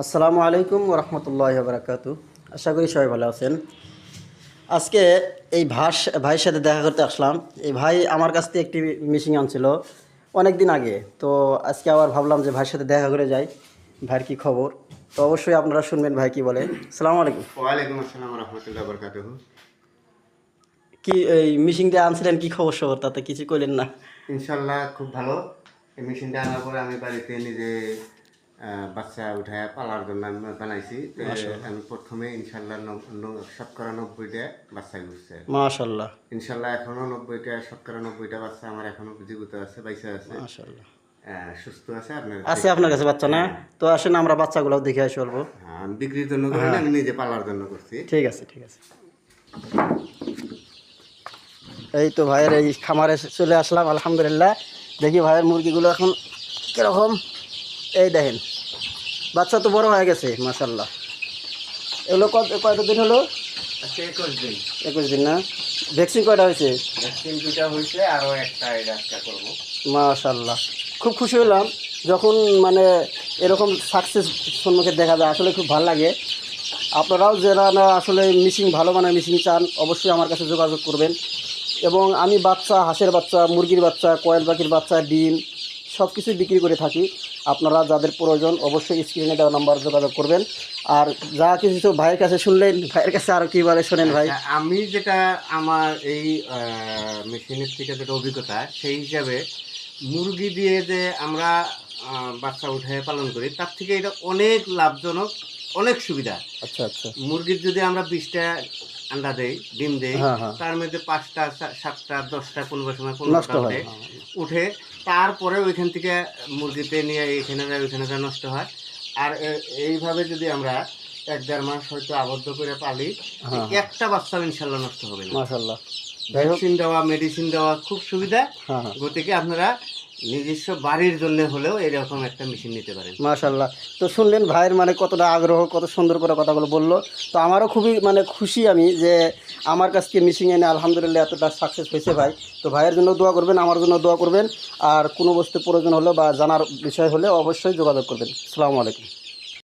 আসসালামু আলাইকুম ওরহমতুল্লাহি ওয়া বারাকাতু। আশা করি সবাই ভালো আছেন। আজকে এই ভাইয়ের সাথে দেখা করতে আসলাম। এই ভাই আমার কাছ থেকে একটি মেশিন আনছিল অনেক দিন আগে, তো আজকে আবার ভাবলাম যে ভাইয়ের সাথে দেখা করে যাই, ভাইয়ের কী খবর। তো অবশ্যই আপনারা শুনবেন ভাই কী বলে। আসসালামু আলাইকুম। ওয়ালাইকুম আসসালাম রহমতুল্লাহ বরকাতুহু। কি এই মেশিন দিয়ে আনছিলেন, কী খবর সবর, তাতে কিছু কইলেন না? ইনশাল্লাহ খুব ভালো। এই মেশিনটা আনার পরে আমি বাড়িতে নিজে বাচ্চা উঠায় পালার জন্য আমি বানাইছি। আমি প্রথমে ইনশাল্লাহ শতকরা 90টা বাচ্চা ঘুরছে। মাশাল্লাহ ইনশাল্লাহ এখনো শতকরা 90টা বাচ্চা আমার এখনো জীবিত আছে, বাইসা আছে, মাশাল্লাহ সুস্থ আছে। আপনার আছে আপনার কাছে বাচ্চা না? তো আসেন আমরা বাচ্চাগুলো দেখে আসি অল্প। হ্যাঁ, আমি বিক্রির জন্য করি না, আমি নিজে পালার জন্য করছি। ঠিক আছে ঠিক আছে। এই তো ভাইয়ের এই খামারে চলে আসলাম আলহামদুলিল্লাহ। দেখি ভাইয়ের মুরগিগুলো এখন কীরকম। এই দেখেন বাচ্চা তো বড় হয়ে গেছে মাশাল্লাহ। এগুলো কয়টা দিন হলো? 21 দিন। 21 দিন না? ভ্যাকসিন কয়টা হয়েছে? ভ্যাকসিন 2টা হয়েছে, আরও একটা এটা করবো। মাশাল্লাহ, খুব খুশি হলাম যখন মানে এরকম সাকসেস সম্মুখে দেখা যায়, আসলে খুব ভালো লাগে। আপনারাও যারা না আসলে মেশিন ভালো মানের মেশিন চান অবশ্যই আমার কাছে যোগাযোগ করবেন। এবং আমি বাচ্চা, হাঁসের বাচ্চা, মুরগির বাচ্চা, কয়েল পাখির বাচ্চা, ডিম সব কিছুই বিক্রি করে থাকি। আপনারা যাদের প্রয়োজন অবশ্যই স্ক্রিনে দেওয়া নাম্বার যোগাযোগ করবেন। আর যা কিছু ভাইয়ের কাছে শুনলেন, ভাইয়ের কাছে আরও কী বলে শোনেন ভাই। আমি যেটা আমার এই মেশিনের থেকে যেটা অভিজ্ঞতা, সেই হিসাবে মুরগি দিয়ে যে আমরা বাচ্চা উঠে পালন করি, তার থেকে এটা অনেক লাভজনক, অনেক সুবিধা। আচ্ছা আচ্ছা। মুরগির যদি আমরা 20টা আন্ডা দেই, ডিম দেই, হ্যাঁ হ্যাঁ, তার মধ্যে 5টা 7টা 10টা কোনো সময় নষ্ট 15টা হয়। উঠে, তারপরে ওইখান থেকে মুরগিতে নিয়ে এইখানে যায় ওইখানে যায় নষ্ট হয়। আর এইভাবে যদি আমরা 1-1.5 মাস হয়তো আবদ্ধ করে পালি, একটা বাচ্চা ইনশাল্লাহ নষ্ট হবে না। মাশাল্লাহ, ভ্যাকসিন দেওয়া, মেডিসিন দেওয়া খুব সুবিধা। হ্যাঁ হ্যাঁ, গতিকে আপনারা নিজস্ব বাড়ির জন্য হলেও এরকম একটা মেশিন নিতে পারেন। মাশাল্লাহ। তো শুনলেন ভাইয়ের মানে কতটা আগ্রহ, কত সুন্দর করে কথাগুলো বললো। তো আমারও খুবই মানে খুশি আমি যে আমার কাছ থেকে মেশিন এনে আলহামদুলিল্লাহ এতটা সাকসেস হয়েছে ভাই। তো ভাইয়ের জন্য দোয়া করবেন, আমার জন্য দোয়া করবেন। আর কোনো বস্তু প্রয়োজন হলে বা জানার বিষয় হলে অবশ্যই যোগাযোগ করবেন। আসসালামু আলাইকুম।